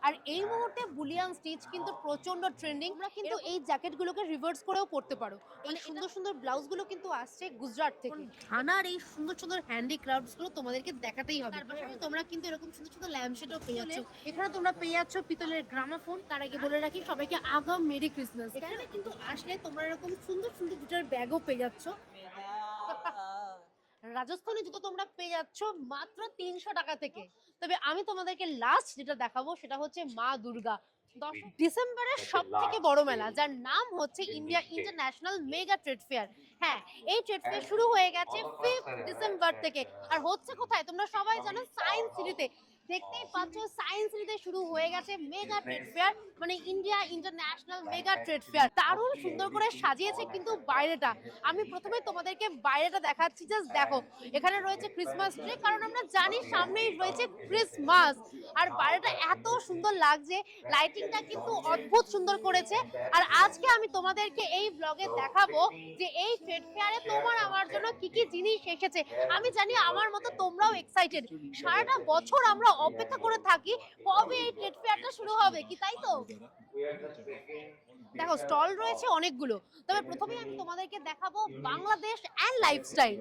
আর এই মুহূর্তে Boolean stitch কিন্তু প্রচন্ড ট্রেন্ডিং। আমরা কিন্তু এই জ্যাকেটগুলোকে রিভার্স করেও পরতে পারো। মানে সুন্দর সুন্দর ব্লাউজগুলো কিন্তু আসছে গুজরাট থেকে। ঘানার এই সুন্দর সুন্দর হ্যান্ডিক্রাফটস গুলো তোমাদেরকে দেখাতেই হবে। তোমরা কিন্তু এরকম সুন্দর সুন্দর ল্যাম্পশেডও পেয়ে যাচ্ছ। এখানে তোমরা পেয়ে যাচ্ছ পিতলের গ্রামাফোন। তার আগে বলে রাখি সবাইকে আগাম মেরি ক্রিসমাস। এখানে কিন্তু আসলে তোমরা এরকম সুন্দর সুন্দর দুটার ব্যাগও পেয়ে যাচ্ছ। রাজস্থানী জুতো তোমরা পেয়ে যাচ্ছ মাত্র 300 টাকা থেকে। তবে আমি তোমাদেরকে লাস্ট যেটা দেখাবো সেটা হচ্ছে মা দুর্গা। 10 ডিসেম্বরের সব থেকে বড় মেলা, যার নাম হচ্ছে India international mega trade fair. হ্যাঁ, এই ট্রেড ফেয়ার শুরু হয়ে গেছে 5 ডিসেম্বর থেকে। আর হচ্ছে কোথায় তোমরা সবাই জানো? সায়েন্স সিটিতে। দেখতেই পাচ্ছ সায়েন্স সিটিতে শুরু হয়ে গেছে মেগা ট্রেড ফেয়ার, মানে India international mega trade fair. দারুণ সুন্দর করে সাজিয়েছে কিন্তু বাইরেটা। আমি প্রথমে তোমাদেরকে বাইরেটা দেখাচ্ছি, জাস্ট দেখো। এখানে রয়েছে ক্রিসমাস ট্রি, কারণ আমরা জানি সামনেই রয়েছে ক্রিসমাস। আর বাইরেটা এত সুন্দর লাগছে, লাইটিংটা কিন্তু অদ্ভুত সুন্দর করেছে। আর আজকে আমি তোমাদেরকে এই ব্লগে দেখাবো যে এই ট্রেড ফেয়ারে তোমার আমার জন্য কি কি জিনিস এসেছে। আমি জানি আমার মতো তোমরাও এক্সাইটেড। সারাটা বছর আমরা অপেক্ষা করে থাকি কবে এই ট্রেড ফেয়ারটা শুরু হবে, কি তাই তো? দেখো স্টল রয়েছে অনেকগুলো। তবে প্রথমেই আমি তোমাদেরকে দেখাবো বাংলাদেশ অ্যান্ড লাইফস্টাইল।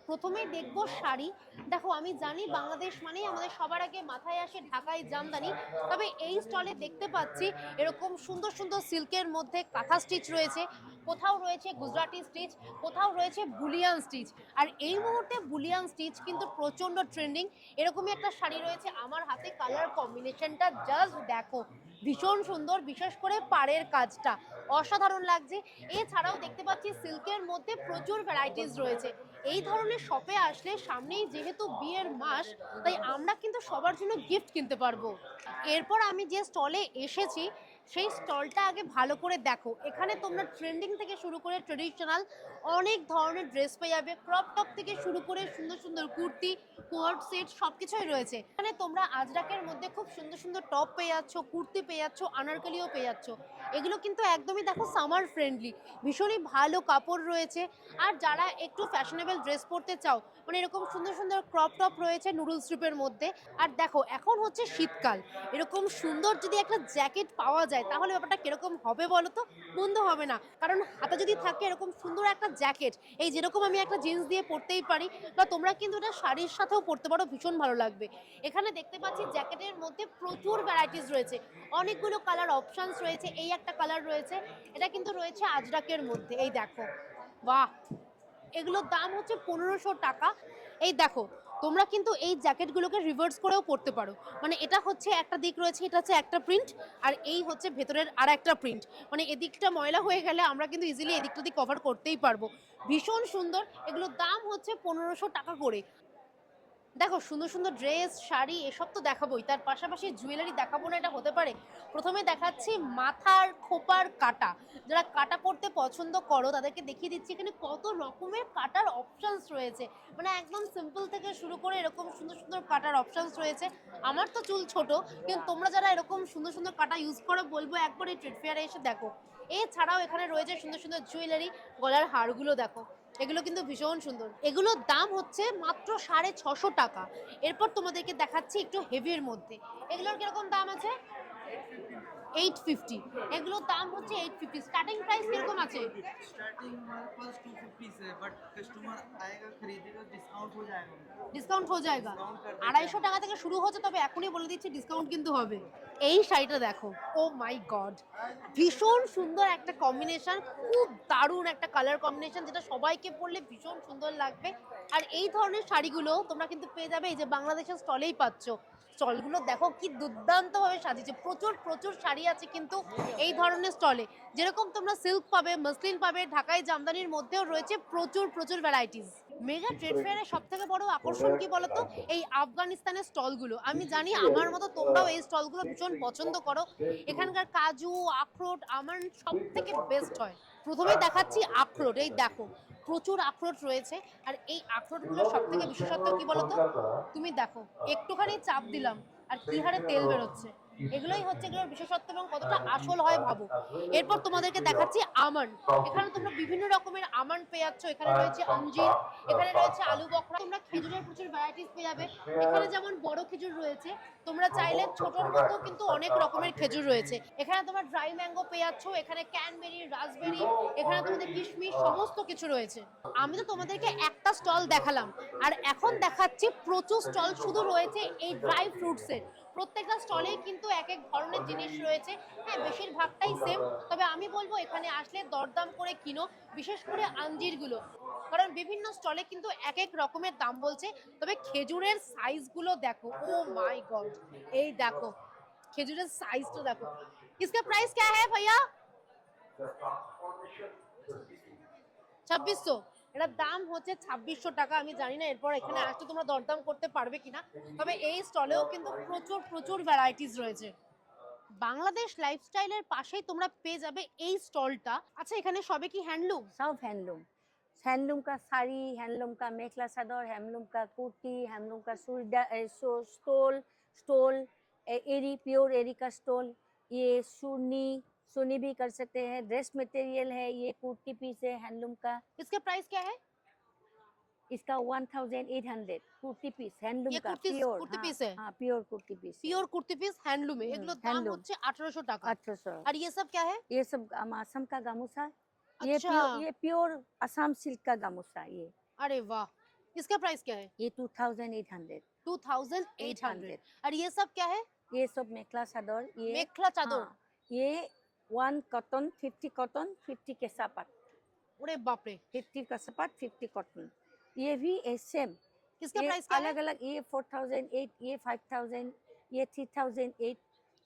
প্রথমেই দেখবো শাড়ি। দেখো আমি জানি বাংলাদেশ মানেই আমাদের সবার আগে মাথায় আসে ঢাকাই জামদানি। তবে এই স্টলে দেখতে পাচ্ছি এরকম সুন্দর সুন্দর সিল্কের মধ্যে কাঁথা স্টিচ রয়েছে, কোথাও রয়েছে গুজরাটি স্টিচ, কোথাও রয়েছে বুলিয়ান স্টিচ। আর এই মুহূর্তে বুলিয়ান স্টিচ কিন্তু প্রচন্ড ট্রেন্ডিং। এরকমই একটা শাড়ি রয়েছে আমার হাতে, কালার কম্বিনেশনটা জাস্ট দেখো, ভীষণ সুন্দর। বিশেষ করে পাড়ের কাজটা অসাধারণ লাগছে। এছাড়াও দেখতে পাচ্ছি সিল্কের মধ্যে প্রচুর ভ্যারাইটিস রয়েছে। এই ধরনের শপে আসলে সামনেই যেহেতু বিয়ের মাস, তাই আমরা কিন্তু সবার জন্য গিফট কিনতে পারবো। এরপর আমি যে স্টলে এসেছি সেই স্টলটা আগে ভালো করে দেখো। এখানে তোমরা ট্রেন্ডিং থেকে শুরু করে ট্রেডিশনাল অনেক ধরনের ড্রেস পেয়ে যাবে। ক্রপ টপ থেকে শুরু করে সুন্দর সুন্দর কুর্তি, কোয়ার্ড সেট সবকিছুই রয়েছে। এখানে তোমরা আজরাকের মধ্যে খুব সুন্দর সুন্দর টপ পেয়ে যাচ্ছ, কুর্তি পেয়ে যাচ্ছ, আনারকলিও পেয়ে যাচ্ছ। এগুলো কিন্তু একদমই দেখো সামার ফ্রেন্ডলি, ভীষণই ভালো কাপড় রয়েছে। আর যারা একটু ফ্যাশনেবল ড্রেস পরতে চাও, মানে এরকম সুন্দর সুন্দর ক্রপ টপ রয়েছে নুডল স্ট্রিপের মধ্যে। আর দেখো এখন হচ্ছে শীতকাল, এরকম সুন্দর যদি একটা জ্যাকেট পাওয়া যায় তাহলে ব্যাপারটা কিরকম হবে বলো তো? মন্দ হবে না। কারণ হাতে যদি থাকে এরকম সুন্দর একটা জ্যাকেট, এই যেরকম আমি একটা জিন্স দিয়ে পরতেই পারি, বা তোমরা কিন্তু এটা শাড়ির সাথেও পরতে পারো, ভীষণ ভালো লাগবে। এখানে দেখতে পাচ্ছি জ্যাকেটের মধ্যে প্রচুর ভ্যারাইটিস রয়েছে, অনেকগুলো কালার অপশনস রয়েছে। এই একটা কালার রয়েছে, এটা কিন্তু রয়েছে আজরাকের মধ্যে। এই দেখো, বাহ, এগুলোর দাম হচ্ছে 1500 টাকা। এই দেখো, তোমরা কিন্তু এই জ্যাকেটগুলোকে রিভার্স করেও পরতে পারো। মানে এটা হচ্ছে একটা দিক রয়েছে, এটা হচ্ছে একটা প্রিন্ট, আর এই হচ্ছে ভেতরের আর একটা প্রিন্ট। মানে এদিকটা ময়লা হয়ে গেলে আমরা কিন্তু ইজিলি এদিকটা দিয়ে কভার করতেই পারবো। ভীষণ সুন্দর। এগুলোর দাম হচ্ছে 1500 টাকা করে। দেখো সুন্দর সুন্দর ড্রেস, শাড়ি এসব তো দেখাবোই, তার পাশাপাশি জুয়েলারি দেখাবো না এটা হতে পারে? প্রথমে দেখাচ্ছি মাথার খোপার কাটা। যারা কাটা পরতে পছন্দ করো তাদেরকে দেখিয়ে দিচ্ছি এখানে কত রকমের কাটার অপশনস রয়েছে। মানে একদম সিম্পল থেকে শুরু করে এরকম সুন্দর সুন্দর কাটার অপশনস রয়েছে। আমার তো চুল ছোট, কিন্তু তোমরা যারা এরকম সুন্দর সুন্দর কাটা ইউজ করো বলবো একবার এই ট্রেড ফেয়ারে এসে দেখো। এছাড়াও এখানে রয়েছে সুন্দর সুন্দর জুয়েলারি, গলার হারগুলো দেখো, এগুলো কিন্তু ভীষণ সুন্দর। এগুলোর দাম হচ্ছে মাত্র 650 টাকা। এরপর তোমাদেরকে দেখাচ্ছি একটু হেভির মধ্যে। এগুলোর কিরকম দাম আছে? 850। এগুলোর দাম হচ্ছে 850। স্টার্টিং প্রাইস কিরকম আছে? स्टार्टिंग हमारे पास 250 से, बट कस्टमर आएगा खरीदेगा डिस्काउंट हो जाएगा। ডিসকাউন্ট হয়ে যায়গা। डिस्काउंट कर देते 250 हैं। টাকা থেকে শুরু হচ্ছে, তবে এখনই বলে দিচ্ছি ডিসকাউন্ট কিন্তু হবে। এই শাড়িটা দেখো, ও মাই গড, ভীষণ সুন্দর একটা কম্বিনেশন, খুব দারুণ একটা কালার কম্বিনেশন, যেটা সবাইকে পরলে ভীষণ সুন্দর লাগবে। আর এই ধরনের শাড়িগুলো তোমরা কিন্তু পেয়ে যাবে এই যে বাংলাদেশের স্টলেই পাচ্ছ। স্টলগুলো দেখো কি দুর্দান্তভাবে সাজিয়েছে, প্রচুর প্রচুর শাড়ি আছে কিন্তু এই ধরনের স্টলে। যেরকম তোমরা সিল্ক পাবে, মসলিন পাবে, ঢাকাই জামদানির মধ্যেও রয়েছে প্রচুর প্রচুর ভ্যারাইটিস। মেগা ট্রেড ফেয়ারের সব থেকে বড় আকর্ষণ কি বলতো? এই আফগানিস্তানের স্টলগুলো। আমি জানি আমার মতো তোমরাও এই স্টলগুলো ভীষণ পছন্দ করো। এখানকার কাজু, আখরোট, আমন্ড সব থেকে বেস্ট হয়। প্রথমেই দেখাচ্ছি আখরোট। এই দেখো, প্রচুর আখরোট রয়েছে। আর এই আখরোটগুলোর সব থেকে বিশেষত্ব কি বলতো? তুমি দেখো, একটুখানি চাপ দিলাম আর কি হারে তেল বেরোচ্ছে। এগুলোই হচ্ছে এগুলোর বিশেষত্ব এবং কতটা আসল হয় ভাবো। এরপর তোমাদেরকে দেখাচ্ছি আমন্ড। এখানে তোমরা বিভিন্ন রকমের আমন্ড পেয়ে যাচ্ছ। এখানে রয়েছে অঞ্জির, এখানে রয়েছে আলু বখরা, তোমরা খেজুরের প্রচুর ভ্যারাইটিস পেয়ে যাবে। এখানে যেমন বড় খেজুর রয়েছে, তোমরা চাইলে ছোটর মধ্যেও কিন্তু অনেক রকমের খেজুর রয়েছে। এখানে তোমরা ড্রাই ম্যাঙ্গো পেয়ে যাচ্ছ, এখানে ক্যানবেরি, রাসবেরি, এখানে তোমাদের কিশমিশ সমস্ত কিছু রয়েছে। আমি তো তোমাদেরকে একটা স্টল দেখালাম, আর এখন দেখাচ্ছি প্রচুর স্টল শুধু রয়েছে এই ড্রাই ফ্রুটসের। প্রত্যেকটা স্টলেই কিন্তু এক এক ধরনের জিনিস রয়েছে। হ্যাঁ, বেশিরভাগটাই সেম, তবে আমি বলবো এখানে আসলে দরদাম করে কিনো, বিশেষ করে আঞ্জিরগুলো, কারণ বিভিন্ন স্টলে কিন্তু এক এক রকমের দাম বলছে। তবে খেজুরের সাইজগুলো দেখো, ও মাই গড, এই দেখো খেজুরের সাইজটা দেখো। इसका प्राइस क्या है भैया? 2600। এটার দাম হচ্ছে 2600 টাকা। আমি জানি না এরপর এখানে আসলে তোমরা দরদাম করতে পারবে কিনা, তবে এই স্টলেও কিন্তু প্রচুর প্রচুর ভ্যারাইটিস রয়েছে। বাংলাদেশ লাইফস্টাইলের পাশেই তোমরা পেয়ে যাবে এই স্টলটা। আচ্ছা, এখানে সবে কি হ্যান্ডলুম? सब हैंडलूम, हैंडलूम का साड़ी, हैंडलूम का मेखला चादर, हैंडलूम का कुर्ती, हैंडलूम का स्टोल स्टोल एरी प्योर एरी का स्टोल, ये सुनी सुनी भी कर सकते हैं। ड्रेस मटेरियल है, ये कुर्ती पीस है हैंडलूम का। इसका प्राइस क्या है? इसका 1800 कुर्ती पीस हैंडलूम ये का कुर्ती प्योर। कुर्ती हाँ, पीस है, हाँ pure kurti piece, pure kurti piece হ্যান্ডলুমে। এগুলোর দাম handloom। হচ্ছে 1800 টাকা। 1800। আর ये सब क्या है? ये सब असम का गामूसा, ये अच्छा। ये प्योर असम सिल्क का गामूसा। ये अरे वाह, इसका प्राइस क्या है? 2800। 2800। और ये सब क्या है? ये सब मेखला चादर, ये मेखला चादर। हाँ, ये 1 कॉटन 50 कॉटन 50 केसा पाट, ओरे बाप रे, 50 केसा पाट 50 कॉटन। ये भी सेम। इसका ये प्राइस क्या है? अलग अलग, ये 4008, ये 5000, ये 3008।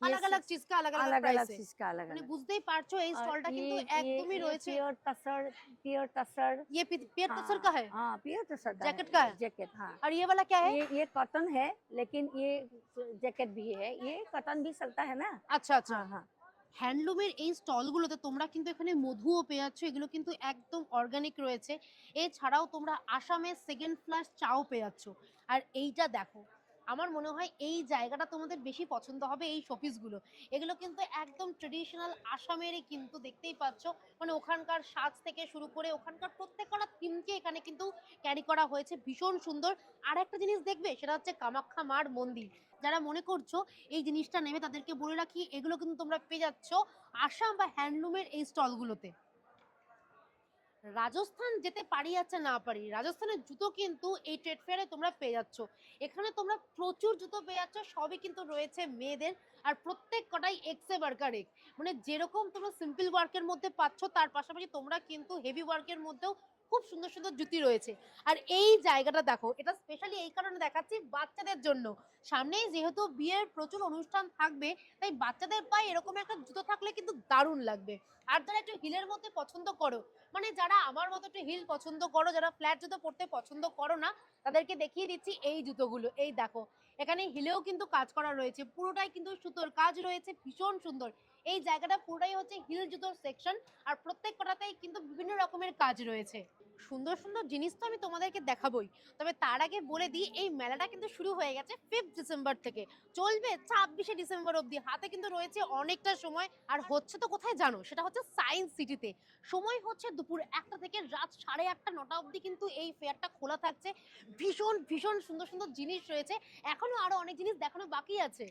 अलग अलग चीज का अलग अलग अलग प्राइस अलग है। चीज का अलग মানে अलग। বুঝতেই পারছো এই স্টলটা কিন্তু একদমই রয়েছে। प्योर तसर। ये पियर तसर का है। हाँ प्योर तसर का जैकेट का है? जैकेट हाँ। और ये वाला क्या है? ये कॉटन है, लेकिन ये जैकेट भी है, ये कॉटन भी चलता है ना। আচ্ছা আচ্ছা। हाँ हाँ। হ্যান্ডলুমের এই স্টলগুলোতে তোমরা কিন্তু এখানে মধুও পেয়ে যাচ্ছ। এগুলো কিন্তু একদম অর্গানিক রয়েছে। এছাড়াও তোমরা আসামে সেকেন্ড ফ্লাশ চাও পেয়ে যাচ্ছ। আর এইটা দেখো, আমার মনে হয় এই জায়গাটা তোমাদের বেশি পছন্দ হবে, এই শোপিসগুলো। এগুলো কিন্তু একদম ট্রেডিশনাল আসামেরই, কিন্তু দেখতেই পাচ্ছ মানে ওখানকার সাজ থেকে শুরু করে ওখানকার প্রত্যেকটা থিমকে এখানে কিন্তু ক্যারি করা হয়েছে, ভীষণ সুন্দর। আর একটা জিনিস দেখবে, সেটা হচ্ছে কামাখ্যা মার মন্দির। যারা মনে করছো এই জিনিসটা নেবে, তাদেরকে বলে রাখি এগুলো কিন্তু তোমরা পেয়ে যাচ্ছ আসাম বা হ্যান্ডলুমের এই স্টলগুলোতে। রাজস্থান যেতে পারি আচ্ছা না পারি, রাজস্থানের জুতো কিন্তু এই ট্রেড ফেয়ারে তোমরা পেয়ে যাচ্ছ। এখানে তোমরা প্রচুর জুতো পেয়ে যাচ্ছ, সবই কিন্তু রয়েছে মেয়েদের। আর প্রত্যেক কটাই এক্সে বার্কার এক, মানে যেরকম তোমরা সিম্পল ওয়ার্কের মধ্যে পাচ্ছ, তার পাশাপাশি তোমরা কিন্তু হেভি ওয়ার্কের মধ্যেও খুব সুন্দর সুন্দর জুতি রয়েছে। আর এই জায়গাটা দেখো, এটা স্পেশালি এই কারণে দেখাচ্ছি বাচ্চাদের জন্য। সামনেই যেহেতু বিয়ের প্রচুর অনুষ্ঠান থাকবে, তাই বাচ্চাদের পায়ে এরকম একটা জুতো থাকলে কিন্তু দারুণ লাগবে। আর যারা একটু হিলের মধ্যে পছন্দ করো, মানে যারা আমার মতো একটু হিল পছন্দ করো, যারা ফ্ল্যাট জুতো পরতে পছন্দ করো না, তাদেরকে দেখিয়ে দিচ্ছি এই জুতোগুলো। এই দেখো, এখানে হিলেও কিন্তু কাজ করা রয়েছে, পুরোটাই কিন্তু সুতোর কাজ রয়েছে, ভীষণ সুন্দর। এই জায়গাটা পুরোটাই হচ্ছে হিল জুতোর সেকশন, আর প্রত্যেক কটাতেই কিন্তু বিভিন্ন রকমের কাজ রয়েছে। সুন্দর সুন্দর জিনিস তো আমি তোমাদেরকে দেখাবোই, তবে তার আগে বলে দিই এই মেলাটা কিন্তু শুরু হয়ে গেছে 5 ডিসেম্বর থেকে, চলবে 26শে ডিসেম্বর অবধি। হাতে কিন্তু রয়েছে অনেকটা সময়। আর হচ্ছে তো কোথায় জানো, সেটা হচ্ছে সায়েন্স সিটিতে। সময় হচ্ছে দুপুর 1টা থেকে রাত 8:30 9টা অবধি কিন্তু এই ফেয়ারটা খোলা থাকছে। ভীষণ ভীষণ সুন্দর সুন্দর জিনিস রয়েছে, এখনো আরো অনেক জিনিস দেখানো বাকি আছে।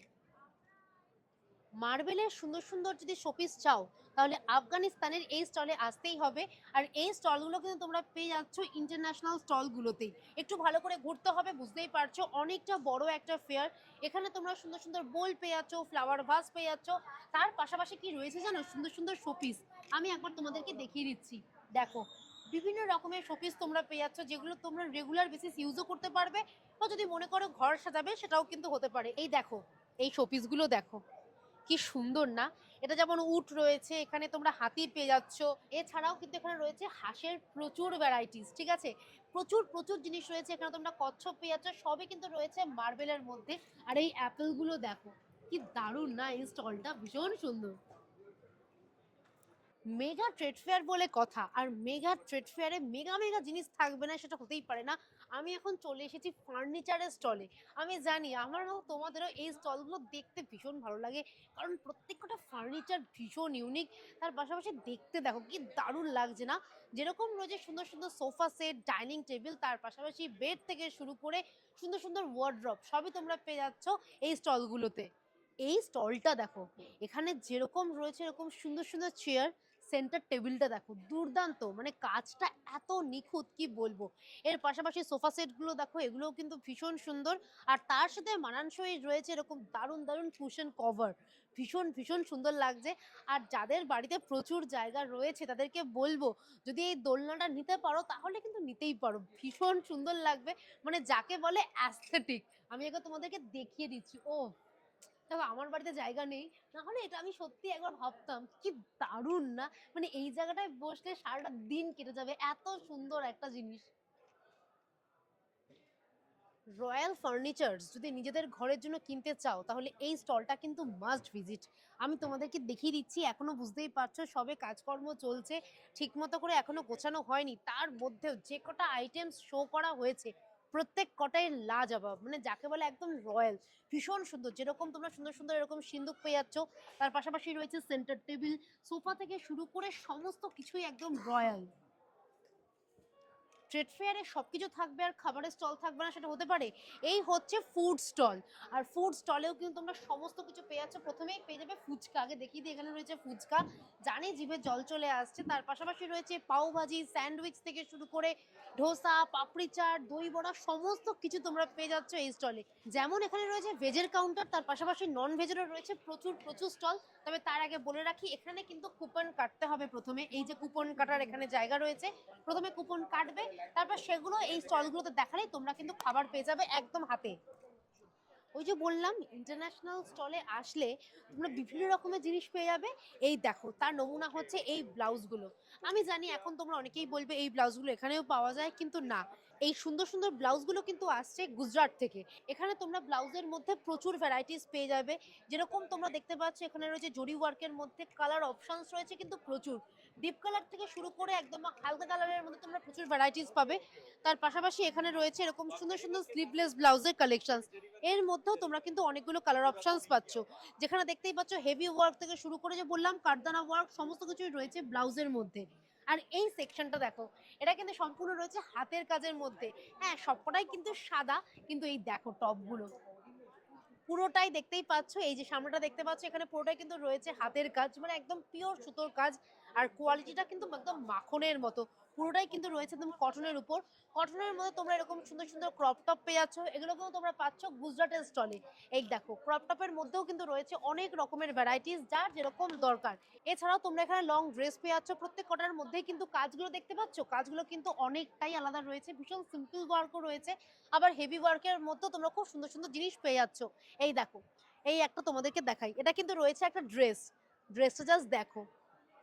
মার্বেলের সুন্দর সুন্দর যদি শোপিস চাও, তাহলে আফগানিস্তানের এই স্টলে আসতেই হবে। আর এই স্টলগুলো কিন্তু তোমরা পেয়ে যাচ্ছ ইন্টারন্যাশনাল স্টলগুলোতেই। একটু ভালো করে ঘুরতে হবে, বুঝতেই পারছো অনেকটা বড় একটা ফেয়ার। এখানে তোমরা সুন্দর সুন্দর বোল পেয়ে যাচ্ছ, ফ্লাওয়ার ভাস পেয়ে যাচ্ছ। তার পাশাপাশি কি রয়েছে জানো, সুন্দর সুন্দর শোপিস। আমি একবার তোমাদেরকে দেখিয়ে দিচ্ছি, দেখো বিভিন্ন রকমের শোপিস তোমরা পেয়ে যাচ্ছ, যেগুলো তোমরা রেগুলার বেসিস ইউজও করতে পারবে, বা যদি মনে করো ঘর সাজাবে সেটাও কিন্তু হতে পারে। এই দেখো, এই শোপিসগুলো দেখো কি সুন্দর না। এটা যেমন উট রয়েছে, এখানে তোমরা হাতি পেয়ে যাচ্ছ। এছাড়াও কিন্তু এখানে রয়েছে হাঁসের প্রচুর ভ্যারাইটিস, ঠিক আছে, প্রচুর প্রচুর জিনিস রয়েছে। এখানে তোমরা কচ্ছপ পেয়ে যাচ্ছ, সবই কিন্তু রয়েছে মার্বেলের মধ্যে। আর এই অ্যাপেলগুলো দেখো কি দারুণ না, এই স্টলটা ভীষণ সুন্দর। মেগা ট্রেড ফেয়ার বলে কথা, আর মেগা ট্রেড ফেয়ারে মেগা মেগা জিনিস থাকবে না সেটা হতেই পারে না। আমি এখন চলে এসেছি ফার্নিচারের স্টলে। আমি জানি আমার মতো তোমাদেরও এই স্টলগুলো দেখতে ভীষণ ভালো লাগে, কারণ প্রত্যেকটা ফার্নিচার ভীষণ ইউনিক। তার পাশাপাশি দেখতে দেখো কি দারুণ লাগছে না? যেরকম রয়েছে সুন্দর সুন্দর সোফা সেট, ডাইনিং টেবিল, তার পাশাপাশি বেড থেকে শুরু করে সুন্দর সুন্দর ওয়ার্ড্রপ সবই তোমরা পেয়ে যাচ্ছ এই স্টলগুলোতে। এই স্টলটা দেখো, এখানে যেরকম রয়েছে এরকম সুন্দর সুন্দর চেয়ার, সেন্টার টেবিলটা দেখো দুর্দান্ত, মানে কাজটা এত নিখুঁত কি বলবো। এর পাশাপাশি সোফা সেটগুলো দেখো, এগুলোও কিন্তু ভীষণ সুন্দর। আর তার সাথে মানানসই রয়েছে এরকম দারুণ দারুণ কুশন কভার, ভীষণ ভীষণ সুন্দর লাগছে। আর যাদের বাড়িতে প্রচুর জায়গা রয়েছে তাদেরকে বলবো, যদি এই দোলনাটা নিতে পারো তাহলে কিন্তু নিতেই পারো, ভীষণ সুন্দর লাগবে। মানে যাকে বলে অ্যাস্থেটিক। আমি এবার তোমাদেরকে দেখিয়ে দিচ্ছি। ও দেখো, আমার বাড়িতে জায়গা নেই, না হলে এটা আমি সত্যি একবার ভাবতাম কি দারুণ না, মানে এই জায়গাটায় বসলে সারাটা দিন কেটে যাবে, এত সুন্দর একটা জিনিস। রয়্যাল ফার্নিচার্স যদি নিজেদের ঘরের জন্য কিনতে চাও তাহলে এই স্টলটা কিন্তু মাস্ট ভিজিট। আমি তোমাদেরকে দেখিয়ে দিচ্ছি, এখনো বুঝতেই পারছো সবে কাজকর্ম চলছে, ঠিকমতো করে এখনো গোছানো হয়নি, তার মধ্যেও যে কটা আইটেমস শো করা হয়েছে প্রত্যেক কটাই লাজবাব, মানে যাকে বলে একদম রয়্যাল, ভীষণ সুন্দর। যেরকম তোমরা সুন্দর সুন্দর এরকম সিন্দুক পেয়ে যাচ্ছ, তার পাশাপাশি রয়েছে সেন্টার টেবিল, সোফা থেকে শুরু করে সমস্ত কিছুই একদম রয়্যাল। ট্রেড ফেয়ারে সবকিছু থাকবে আর খাবারের স্টল থাকবে না সেটা হতে পারে? এই হচ্ছে ফুড স্টল, আর ফুড স্টলেও কিন্তু তোমরা সমস্ত কিছু পেয়ে যাচ্ছ। প্রথমেই পেয়ে যাবে ফুচকা, আগে দেখিয়ে দিই, এখানে রয়েছে ফুচকা, জানি জিভে জল চলে আসছে। তার পাশাপাশি রয়েছে পাও ভাজি, স্যান্ডউইচ থেকে শুরু করে ধোসা, পাপড়ি চাট, দই বড়া, সমস্ত কিছু তোমরা পেয়ে যাচ্ছ এই স্টলে। যেমন এখানে রয়েছে ভেজের কাউন্টার, তার পাশাপাশি নন ভেজেরও রয়েছে প্রচুর প্রচুর স্টল। তবে তার আগে বলে রাখি, এখানে কিন্তু কুপন কাটতে হবে প্রথমে, এই যে কুপন কাটার এখানে জায়গা রয়েছে, প্রথমে কুপন কাটবে, তারপর সেগুলো এই স্টলগুলোতে দেখালেই তোমরা কিন্তু খাবার পেয়ে যাবে একদম হাতে। ওই যে বললাম, ইন্টারন্যাশনাল স্টলে আসলে তোমরা বিভিন্ন রকমের জিনিস পেয়ে যাবে। এই দেখো, তার নমুনা হচ্ছে এই ব্লাউজগুলো। আমি জানি এখন তোমরা অনেকেই বলবে এই ব্লাউজগুলো এখানেও পাওয়া যায়, কিন্তু না, এই সুন্দর সুন্দর ব্লাউজগুলো কিন্তু আসছে গুজরাট থেকে। এখানে তোমরা ব্লাউজের মধ্যে প্রচুর ভ্যারাইটিস পেয়ে যাবে। যেরকম তোমরা দেখতে পাচ্ছ এখানে রয়েছে জরি ওয়ার্কের মধ্যে, কালার অপশনস রয়েছে কিন্তু প্রচুর, ডিপ কালার থেকে শুরু করে একদম হালকা কালারের মধ্যে তোমরা প্রচুর ভ্যারাইটিস পাবে। তার পাশাপাশি এখানে রয়েছে এরকম সুন্দর সুন্দর স্লিভলেস ব্লাউজের কালেকশন, এর মধ্যেও তোমরা কিন্তু অনেকগুলো কালার অপশনস পাচ্ছ, যেখানে দেখতেই পাচ্ছ হেভি ওয়ার্ক থেকে শুরু করে যে বললাম কারদানা ওয়ার্ক, সমস্ত কিছুই রয়েছে ব্লাউজের মধ্যে। আর এই সেকশনটা দেখো, এটা কিন্তু সম্পূর্ণ রয়েছে হাতের কাজের মধ্যে। হ্যাঁ, সবকটাই কিন্তু সাদা, কিন্তু এই দেখো টপগুলো পুরোটাই দেখতেই পাচ্ছ, এই যে সামনেটা দেখতে পাচ্ছ এখানে পুরোটাই কিন্তু রয়েছে হাতের কাজ, মানে একদম পিওর সুতোর কাজ। আর কোয়ালিটিটা কিন্তু একদম মাখনের মতো, পুরোটাই কিন্তু রয়েছে একদম কটনের উপর। কটনের মধ্যে তোমরা এরকম সুন্দর সুন্দর ক্রপ টপ পেয়ে যাচ্ছ, এগুলোকেও তোমরা পাচ্ছ গুজরাটের স্টলে। এই দেখো, ক্রপ টপের মধ্যেও কিন্তু রয়েছে অনেক রকমের ভ্যারাইটিস, যার যেরকম দরকার। এছাড়াও তোমরা এখানে লং ড্রেস পেয়ে যাচ্ছ, প্রত্যেক কটার মধ্যেই কিন্তু কাজগুলো দেখতে পাচ্ছ, কাজগুলো কিন্তু অনেকটাই আলাদা রয়েছে, ভীষণ সিম্পল ওয়ার্কও রয়েছে, আবার হেভি ওয়ার্কের মধ্যেও তোমরা খুব সুন্দর সুন্দর জিনিস পেয়ে যাচ্ছ। এই দেখো, এই একটা তোমাদেরকে দেখাই, এটা কিন্তু রয়েছে একটা ড্রেস, ড্রেসটা জাস্ট দেখো,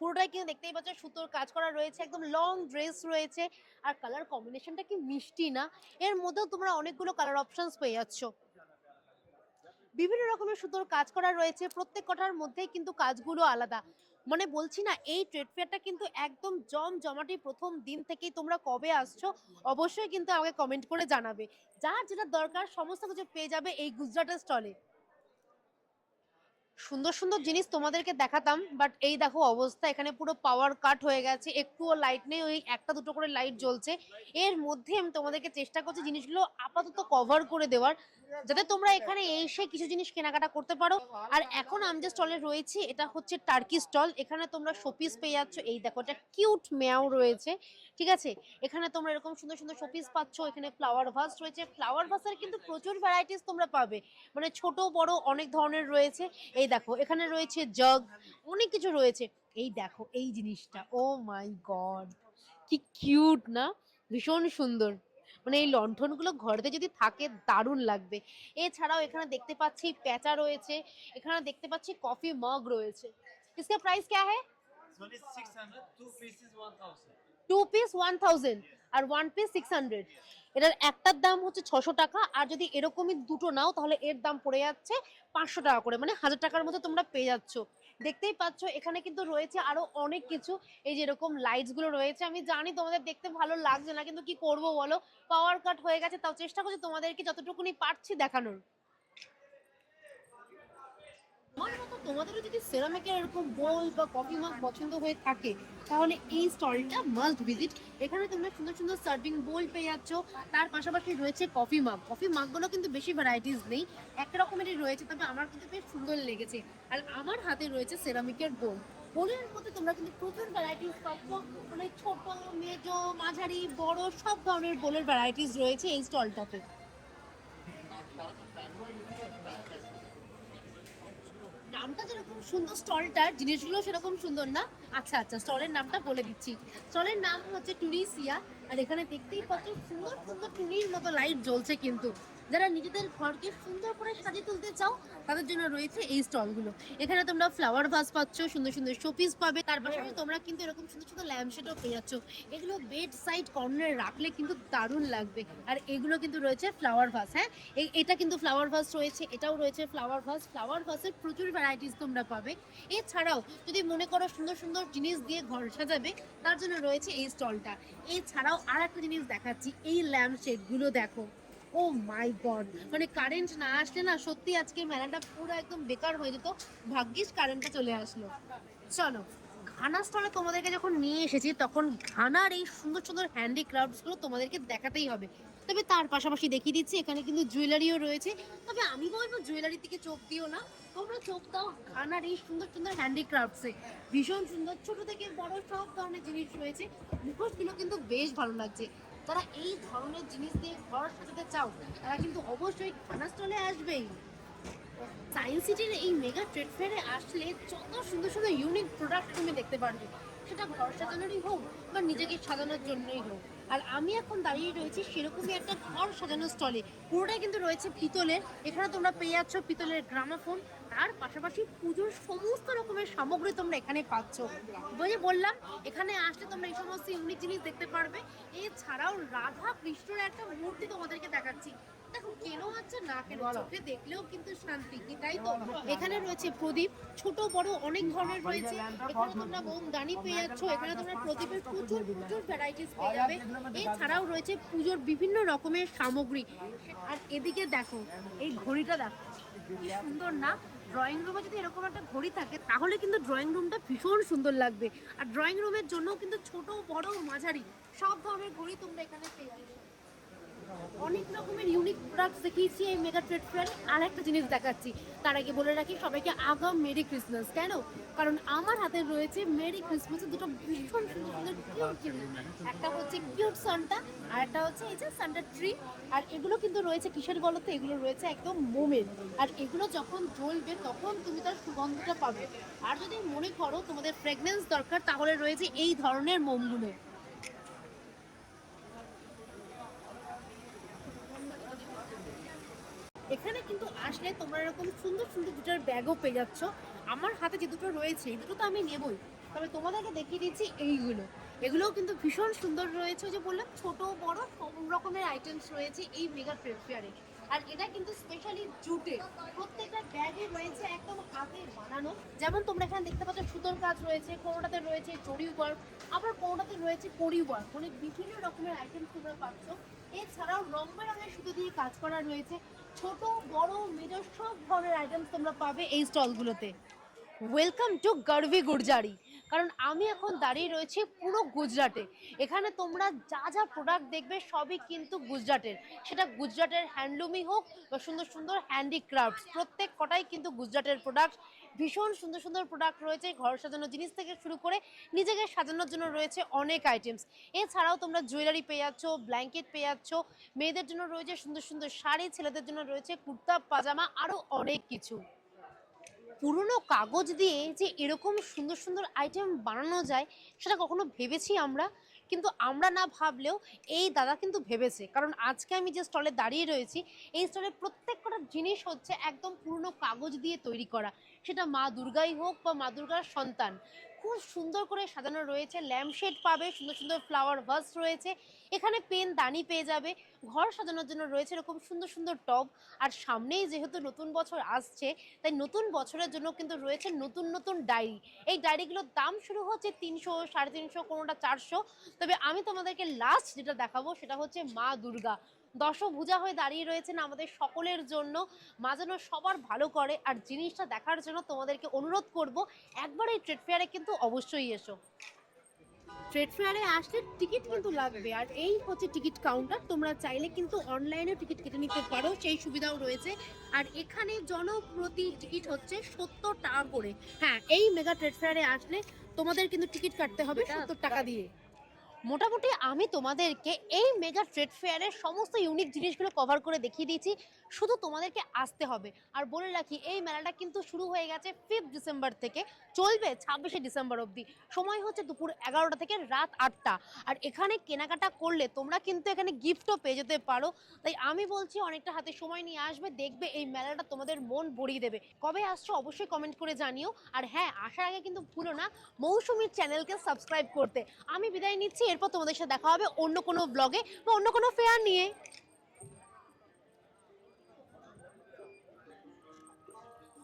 পুরোটাই কিন্তু দেখতেই পাচ্ছ সুতোর কাজ করা রয়েছে, একদম লং ড্রেস রয়েছে। আর কালার কম্বিনেশনটা কি মিষ্টি না, এর মধ্যেও তোমরা অনেকগুলো কালার অপশনস পেয়ে যাচ্ছ। বিভিন্ন রকমের সুতোর কাজ করা রয়েছে, প্রত্যেক কটার মধ্যেই কিন্তু কাজগুলো আলাদা। মানে বলছি না, এই ট্রেড ফেয়ারটা কিন্তু একদম জমজমাটি, প্রথম দিন থেকেই। তোমরা কবে আসছো অবশ্যই কিন্তু আমাকে কমেন্ট করে জানাবে, যার যেটা দরকার সমস্ত কিছু পেয়ে যাবে এই গুজরাটের স্টলে। সুন্দর সুন্দর জিনিস তোমাদেরকে দেখাতাম, বাট এই দেখো অবস্থা, এখানে পুরো পাওয়ার কাট হয়ে গেছে, একটুও লাইট নেই, ওই একটা দুটো করে লাইট জ্বলছে। এর মধ্যে আমি তোমাদেরকে চেষ্টা করছি জিনিসগুলো আপাতত কভার করে দেওয়ার, যাতে তোমরা এখানে এসে কিছু জিনিস কেনাকাটা করতে পারো। আর এখন আমি যে স্টলে রয়েছি এটা হচ্ছে টার্কি স্টল, এখানে তোমরা শোপিস পেয়ে যাচ্ছ। এই দেখো, এটা কিউট মেয়াও রয়েছে, ঠিক আছে। এখানে তোমরা এরকম সুন্দর সুন্দর শোপিস পাচ্ছ, এখানে ফ্লাওয়ার ভাস রয়েছে, ফ্লাওয়ার ভাসের কিন্তু প্রচুর ভ্যারাইটিস তোমরা পাবে, মানে ছোট বড় অনেক ধরনের রয়েছে। এই দেখো, এখানে রয়েছে জগ, অনেক কিছু রয়েছে। এই দেখো এই জিনিসটা, ও মাই গড, কি কিউট না, ভীষণ সুন্দর, মানে এই লণ্ঠনগুলো ঘরেতে যদি থাকে দারুণ লাগবে। এছাড়াও এখানে দেখতে পাচ্ছি প্যাঁচা রয়েছে, এখানে দেখতে পাচ্ছি কফি মগ রয়েছে। इसका प्राइस क्या है? One is 600, two pieces 1000. 2 piece 1000 R 1 piece 600। এটার একটার দাম হচ্ছে 600 টাকা, আর যদি এরকমই দুটো নাও তাহলে এর দাম পড়ে যাচ্ছে 500 টাকা করে, মানে 1000 টাকার মধ্যে তোমরা পেয়ে যাচ্ছ। দেখতেই পাচ্ছ এখানে কিন্তু রয়েছে আরো অনেক কিছু, এই যেরকম লাইটস গুলো রয়েছে। আমি জানি তোমাদের দেখতে ভালো লাগছে না, কিন্তু কি করব বলো, পাওয়ার কাট হয়ে গেছে, তাও চেষ্টা করছি তোমাদেরকে যতটুকুনি পারছি দেখানোর। আমার মতো তোমাদেরও যদি সেরামিকের এরকম বোল বা কফি মাগ পছন্দ হয়ে থাকে, তাহলে এই স্টলটা মাস্ট ভিজিট। এখানে তোমরা সুন্দর সুন্দর সার্ভিং বোল পেয়ে যাচ্ছ, তার পাশাপাশি রয়েছে কফি মাগ। কফি মাগগুলো কিন্তু বেশি ভ্যারাইটিস নেই, এক রকমেরই রয়েছে, তবে আমার কিন্তু বেশ সুন্দর লেগেছে। আর আমার হাতে রয়েছে সেরামিকের বোল। বোলের মধ্যে তোমরা কিন্তু প্রচুর ভ্যারাইটিস পাচ্ছ, মানে ছোট, মেজো, মাঝারি, বড় সব ধরনের বোলের ভ্যারাইটিস রয়েছে এই স্টলটাতে। নামটা যেরকম সুন্দর স্টলটার, জিনিসগুলো সেরকম সুন্দর না। আচ্ছা আচ্ছা, স্টলের নামটা বলে দিচ্ছি। স্টলের নাম হচ্ছে টুরিসিয়া। আর এখানে দেখতেই পাচ্ছ সুন্দর সুন্দর টুনির মতো লাইট জ্বলছে, কিন্তু যারা নিজেদের ঘরকে সুন্দর করে সাজিয়ে তুলতে চাও তাদের জন্য রয়েছে এই স্টলগুলো। এখানে তোমরা ফ্লাওয়ার ভাস পাচ্ছ, সুন্দর সুন্দর শোপিস পাবে, তার পাশাপাশি তোমরা কিন্তু এরকম সুন্দর সুন্দর ল্যাম্পশেডও পেয়ে যাচ্ছ। এগুলো বেড সাইড কর্নারে রাখলে কিন্তু দারুণ লাগবে। আর এগুলো কিন্তু রয়েছে ফ্লাওয়ার ভাস। হ্যাঁ, এটা কিন্তু ফ্লাওয়ার ভাস রয়েছে, এটাও রয়েছে ফ্লাওয়ার ভাস। ফ্লাওয়ার ভাসের প্রচুর ভ্যারাইটিস তোমরা পাবে। এছাড়াও যদি মনে করো সুন্দর সুন্দর জিনিস দিয়ে ঘর সাজাবে, তার জন্য রয়েছে এই স্টলটা। এছাড়াও আর একটা জিনিস দেখাচ্ছি, এই ল্যাম্প শেডগুলো দেখো। ও মাই গড, মানে কারেন্ট না আসলে না সত্যি আজকে মেলাটা পুরো একদম বেকার হয়ে যেত। ভাগ্যিস কারেন্টটা চলে আসলো। চলো, ঘানা স্টলে তোমাদেরকে যখন নিয়ে এসেছি, তখন ঘানার এই সুন্দর সুন্দর হ্যান্ডিক্রাফটস গুলো তোমাদেরকে দেখাতেই হবে। তবে তার পাশাপাশি দেখিয়ে দিচ্ছি এখানে কিন্তু জুয়েলারিও রয়েছে। তবে আমি বলবো জুয়েলারির দিকে চোখ দিও না, তোমরা চোখ দাও ঘানার এই সুন্দর সুন্দর হ্যান্ডিক্রাফটসে। ভীষণ সুন্দর, ছোট থেকে বড় সব ধরনের জিনিস রয়েছে। মুখোশগুলো কিন্তু বেশ ভালো লাগছে। যারা এই ধরনের জিনিস দিয়ে ঘর সাজাতে চাও, তারা কিন্তু অবশ্যই ঘানা স্টলে আসবেই। সায়েন্স সিটির এই মেগা ট্রেড ফেয়ারে আসলে যত সুন্দর সুন্দর ইউনিক প্রোডাক্ট তুমি দেখতে পারবে, সেটা ঘর সাজানোরই হোক বা নিজেকে সাজানোর জন্যই হোক। আর আমি এখন দাঁড়িয়ে রয়েছি সেরকমই একটা ঘর সাজানোর স্টলে, পুরোটাই কিন্তু রয়েছে পিতলের। এখানে তোমরা পেয়ে যাচ্ছ পিতলের গ্রামাফোন, তার পাশাপাশি পুজোর সমস্ত রকমের সামগ্রী তোমরা এখানে পাচ্ছ। বললাম এখানে আসলে তোমরা এই সমস্ত ইউনিক জিনিস দেখতে পারবে। এছাড়াও রাধা কৃষ্ণের একটা মূর্তি তোমাদেরকে দেখাচ্ছি। দেখো, কেন হচ্ছে না কেন, চোখে দেখলেও কিন্তু শান্তি, কি তাই তো? এখানে রয়েছে প্রদীপ, ছোট বড় অনেক ধরনের রয়েছে। এখানে তোমরা মোমদানি পেয়ে যাচ্ছ, এখানে তোমরা প্রদীপের প্রচুর প্রচুর ভ্যারাইটিস পেয়ে যাবে। এছাড়াও রয়েছে পুজোর বিভিন্ন রকমের সামগ্রী। আর এদিকে দেখো, এই ঘড়িটা দেখো কি সুন্দর না। ড্রয়িং রুমে যদি এরকম একটা ঘড়ি থাকে, তাহলে কিন্তু ড্রয়িং রুমটা ভীষণ সুন্দর লাগবে। আর ড্রয়িং রুমের জন্য কিন্তু ছোট বড় মাঝারি সব ধরনের ঘড়ি তোমরা এখানে পেয়ে যাবে। অনেক রকমের ইউনিক প্রোডাক্টস দেখিয়েছি এই মেগা ট্রেড ফেয়ারে। আর একটা জিনিস দেখাচ্ছি, তার আগে বলে রাখি সবাইকে আগাম মেরি ক্রিসমাস। কেন? কারণ আমার হাতে রয়েছে মেরি ক্রিসমাসের দুটো ভীষণ সুন্দর সুন্দর কিউট জিনিস। একটা হচ্ছে কিউট সান্টা, আর একটা হচ্ছে এই যে সান্টা ট্রি। আর এগুলো কিন্তু রয়েছে কিসের বলো তো? এগুলো রয়েছে একদম মোমের। আর এগুলো যখন জ্বলবে তখন তুমি তার সুগন্ধটা পাবে। আর যদি মনে করো তোমাদের ফ্রেগনেন্স দরকার, তাহলে রয়েছে এই ধরনের মোমগুলো। এখানে কিন্তু আসলে তোমরা এরকম সুন্দর সুন্দর দুটোর ব্যাগও পেয়ে যাচ্ছ। আমার হাতে যে দুটো রয়েছে, এই দুটো তো আমি নেবই, তবে তোমাদেরকে দেখিয়ে দিচ্ছি এইগুলো। এগুলোও কিন্তু ভীষণ সুন্দর রয়েছে। ওই যে বললাম, ছোট বড় সব রকমের আইটেমস রয়েছে এই মেগা ট্রেড ফেয়ারে। আর এটা কিন্তু স্পেশালি জুটে, প্রত্যেকটা ব্যাগে রয়েছে একদম হাতে বানানো। যেমন তোমরা এখানে দেখতে পাচ্ছ সুতোর কাজ রয়েছে, কোনোটাতে রয়েছে জরি ওয়ার্ক, আবার কোনোটাতে রয়েছে কড়ি ওয়ার্ক, মানে বিভিন্ন রকমের আইটেমস তোমরা পাচ্ছ। এছাড়াও রং বেরঙের সুতো দিয়ে কাজ করা রয়েছে। ছোট বড় মেজো সব ধরনের আইটেমস তোমরা পাবে এই স্টলগুলোতে। Welcome to গাড়ভি গুর্জারি। কারণ আমি এখন দাঁড়িয়ে রয়েছি পুরো গুজরাটে। এখানে তোমরা যা যা প্রোডাক্ট দেখবে সবই কিন্তু গুজরাটের। সেটা গুজরাটের হ্যান্ডলুমই হোক বা সুন্দর সুন্দর হ্যান্ডিক্রাফটস, প্রত্যেক কটাই কিন্তু গুজরাটের প্রোডাক্ট। ভীষণ সুন্দর সুন্দর প্রোডাক্ট রয়েছে, ঘর সাজানোর জিনিস থেকে শুরু করে নিজেকে সাজানোর জন্য রয়েছে অনেক আইটেমস। এছাড়াও তোমরা জুয়েলারি পেয়ে যাচ্ছ, ব্ল্যাঙ্কেট পেয়ে যাচ্ছ, মেয়েদের জন্য রয়েছে সুন্দর সুন্দর শাড়ি, ছেলেদের জন্য রয়েছে কুর্তা পাজামা, আরও অনেক কিছু। পুরনো কাগজ দিয়ে যে এরকম সুন্দর সুন্দর আইটেম বানানো যায়, সেটা কখনো ভেবেছি আমরা? কিন্তু আমরা না ভাবলেও এই দাদা কিন্তু ভেবেছে। কারণ আজকে আমি যে স্টলে দাঁড়িয়ে রয়েছি, এই স্টলের প্রত্যেকটা জিনিস হচ্ছে একদম পুরনো কাগজ দিয়ে তৈরি করা। সেটা মা দুর্গাই হোক বা মা দুর্গার সন্তান, খুব সুন্দর করে সাজানো রয়েছে, ল্যাম্পশেড পাবে, সুন্দর সুন্দর ফ্লাওয়ার ভাস রয়েছে, এখানে পেন দানি পেয়ে যাবে, ঘর সাজানোর জন্য রয়েছে এরকম সুন্দর সুন্দর টব। আর সামনেই যেহেতু নতুন বছর আসছে, তাই নতুন বছরের জন্য কিন্তু রয়েছে নতুন নতুন ডায়েরি। এই ডায়েরিগুলোর দাম শুরু হচ্ছে 300, 350, কোনোটা 400। তবে আমি তোমাদেরকে লাস্ট যেটা দেখাবো সেটা হচ্ছে মা দুর্গা দশভুজা হয়ে দাঁড়িয়ে রয়েছেন আমাদের সকলের জন্য। মা যেন সবার ভালো করে। আর জিনিসটা দেখার জন্য তোমাদেরকে অনুরোধ করব, একবার এই ট্রেড ফেয়ারে কিন্তু অবশ্যই এসো। ট্রেড ফেয়ারে আসলে টিকিট কিন্তু লাগবে, আর এই হচ্ছে টিকিট কাউন্টার। তোমরা চাইলে কিন্তু অনলাইনে টিকিট কেটে নিতে পারো, সেই সুবিধাও রয়েছে। আর এখানে জনপ্রতি টিকিট হচ্ছে 70 টাকা করে। হ্যাঁ, এই মেগা ট্রেড ফেয়ারে আসলে তোমাদের কিন্তু টিকিট কাটতে হবে 70 টাকা দিয়ে। মোটামুটি আমি তোমাদেরকে এই মেগা ট্রেড ফেয়ারের সমস্ত ইউনিক জিনিসগুলো কভার করে দেখিয়ে দিয়েছি, শুধু তোমাদেরকে আসতে হবে। আর বলে রাখি, এই মেলাটা কিন্তু শুরু হয়ে গেছে 5 ডিসেম্বর থেকে, চলবে 26শে ডিসেম্বর অবধি। সময় হচ্ছে দুপুর 11টা থেকে রাত 8টা। আর এখানে কেনাকাটা করলে তোমরা কিন্তু এখানে গিফটও পেয়ে যেতে পারো। তাই আমি বলছি, অনেকটা হাতে সময় নিয়ে আসবে, দেখবে এই মেলাটা তোমাদের মন ভরিয়ে দেবে। কবে আসছো অবশ্যই কমেন্ট করে জানিও। আর হ্যাঁ, আসার আগে কিন্তু ভুলো না মৌসুমীর চ্যানেলকে সাবস্ক্রাইব করতে। আমি বিদায় নিচ্ছি, এরপর তোমাদের সাথে দেখা হবে অন্য কোনো ব্লগে বা অন্য কোনো ফেয়ার নিয়ে।